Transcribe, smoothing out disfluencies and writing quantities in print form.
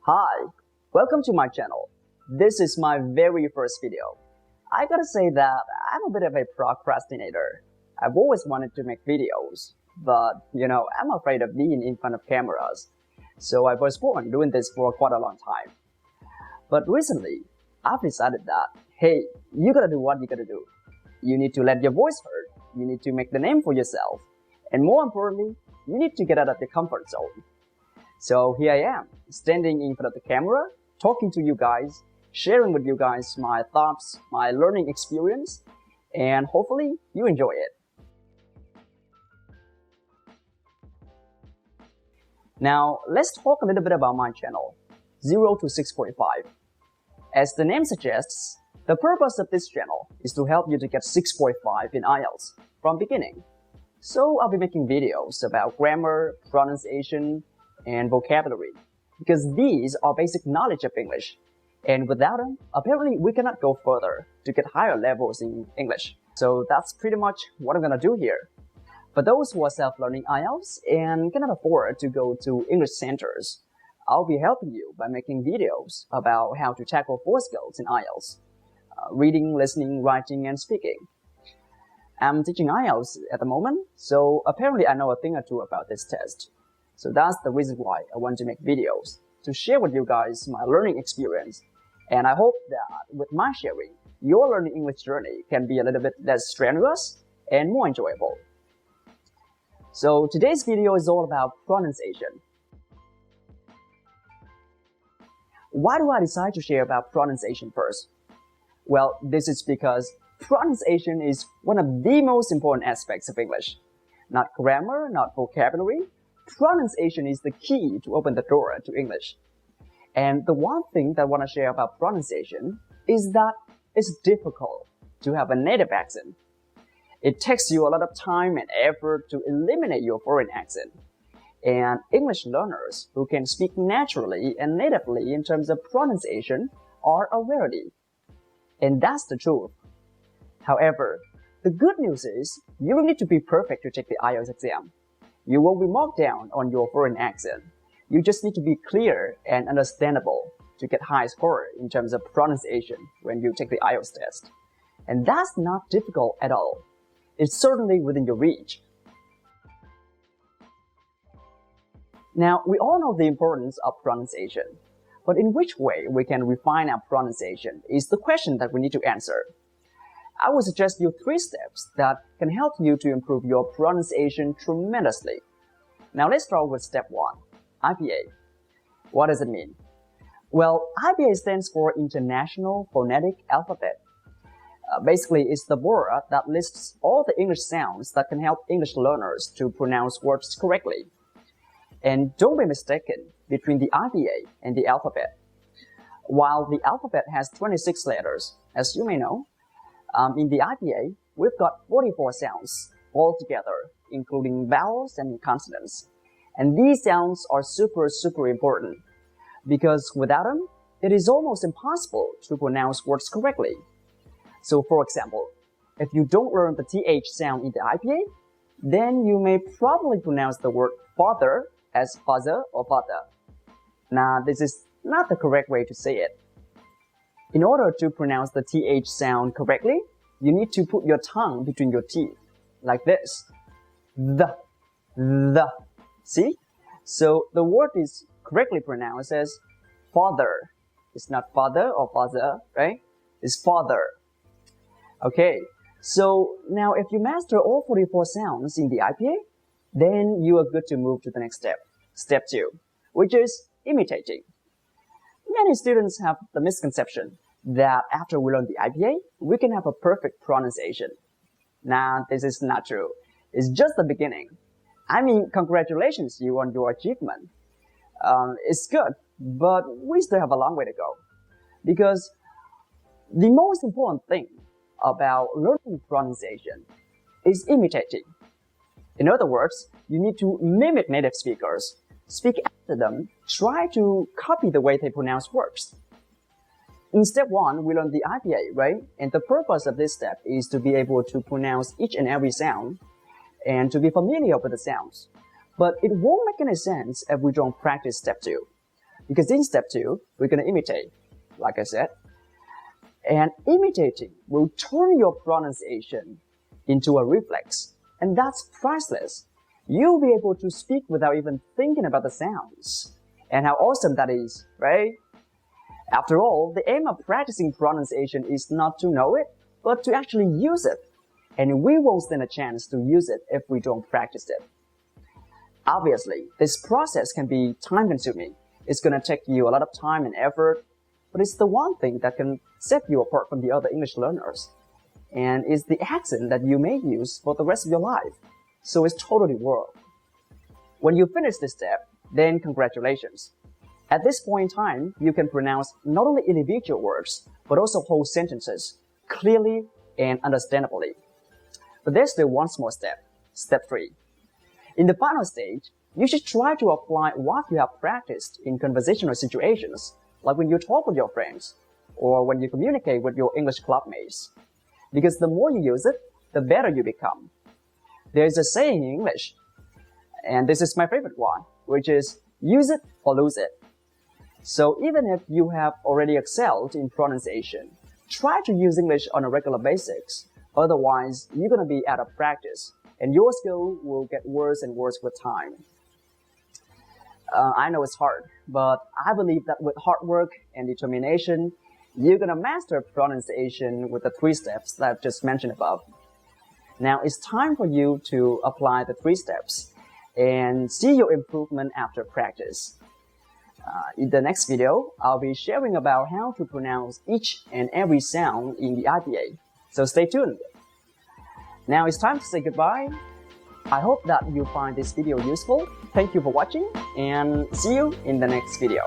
Hi, welcome to my channel. This is my very first video. I gotta say that I'm a bit of a procrastinator. I've always wanted to make videos, but I'm afraid of being in front of cameras. So I postponed doing this for quite a long time. But recently, I've decided that, hey, you gotta do what you gotta do. You need to let your voice heard. You need to make the name for yourself. And more importantly, you need to get out of your comfort zone. So here I am, standing in front of the camera, talking to you guys, sharing with you guys my thoughts, my learning experience, and hopefully you enjoy it. Now, let's talk a little bit about my channel, 0 to 6.5. As the name suggests, the purpose of this channel is to help you to get 6.5 in IELTS from beginning. So I'll be making videos about grammar, pronunciation, and vocabulary, because these are basic knowledge of English, and without them, apparently we cannot go further to get higher levels in English. So that's pretty much what I'm gonna do here. For those who are self-learning IELTS and cannot afford to go to English centers, I'll be helping you by making videos about how to tackle 4 skills in IELTS: reading, listening, writing, and speaking. I'm teaching IELTS at the moment, so apparently I know a thing or two about this test. So that's the reason why I want to make videos, to share with you guys my learning experience. And I hope that with my sharing, your learning English journey can be a little bit less strenuous and more enjoyable. So today's video is all about pronunciation. Why do I decide to share about pronunciation first? Well, this is because pronunciation is one of the most important aspects of English. Not grammar, not vocabulary. Pronunciation is the key to open the door to English. And the one thing that I want to share about pronunciation is that it's difficult to have a native accent. It takes you a lot of time and effort to eliminate your foreign accent. And English learners who can speak naturally and natively in terms of pronunciation are a rarity. And that's the truth. However, the good news is you don't need to be perfect to take the IELTS exam. You won't be marked down on your foreign accent. You just need to be clear and understandable to get high score in terms of pronunciation when you take the IELTS test. And that's not difficult at all. It's certainly within your reach. Now, we all know the importance of pronunciation, but in which way we can refine our pronunciation is the question that we need to answer. I will suggest you 3 steps that can help you to improve your pronunciation tremendously. Now let's start with step 1, IPA. What does it mean? Well, IPA stands for International Phonetic Alphabet. Basically, it's the board that lists all the English sounds that can help English learners to pronounce words correctly. And don't be mistaken between the IPA and the alphabet. While the alphabet has 26 letters, as you may know, in the IPA, we've got 44 sounds altogether, including vowels and consonants. And these sounds are super important, because without them, it is almost impossible to pronounce words correctly. So for example, if you don't learn the TH sound in the IPA, then you may probably pronounce the word father as father or father. Now, this is not the correct way to say it. In order to pronounce the TH sound correctly, you need to put your tongue between your teeth, like this. The. See? So the word is correctly pronounced as father. It's not father or father, right? It's father. Okay, so now if you master all 44 sounds in the IPA, then you are good to move to the next step, step 2, which is imitating. Many students have the misconception that after we learn the IPA, we can have a perfect pronunciation. Nah, this is not true. It's just the beginning. I mean, congratulations you on your achievement. It's good, but we still have a long way to go. Because the most important thing about learning pronunciation is imitating. In other words, you need to mimic native speakers. Speak after them, try to copy the way they pronounce words. In step 1, we learn the IPA, right? And the purpose of this step is to be able to pronounce each and every sound and to be familiar with the sounds. But it won't make any sense if we don't practice step 2. Because in step 2, we're going to imitate, like I said. And imitating will turn your pronunciation into a reflex. And that's priceless. You'll be able to speak without even thinking about the sounds. And how awesome that is, right? After all, the aim of practicing pronunciation is not to know it, but to actually use it. And we won't stand a chance to use it if we don't practice it. Obviously, this process can be time-consuming. It's going to take you a lot of time and effort, but it's the one thing that can set you apart from the other English learners. And it's the accent that you may use for the rest of your life. So it's totally worth it. When you finish this step, then congratulations. At this point in time, you can pronounce not only individual words, but also whole sentences clearly and understandably. But there's still one small step, step 3. In the final stage, you should try to apply what you have practiced in conversational situations, like when you talk with your friends, or when you communicate with your English clubmates. Because the more you use it, the better you become. There's a saying in English, and this is my favorite one, which is, use it or lose it. So even if you have already excelled in pronunciation, try to use English on a regular basis. Otherwise, you're going to be out of practice, and your skill will get worse and worse with time. I know it's hard, but I believe that with hard work and determination, you're going to master pronunciation with the 3 steps that I've just mentioned above. Now it's time for you to apply the 3 steps and see your improvement after practice. In the next video, I'll be sharing about how to pronounce each and every sound in the IPA. So stay tuned. Now it's time to say goodbye. I hope that you find this video useful. Thank you for watching and see you in the next video.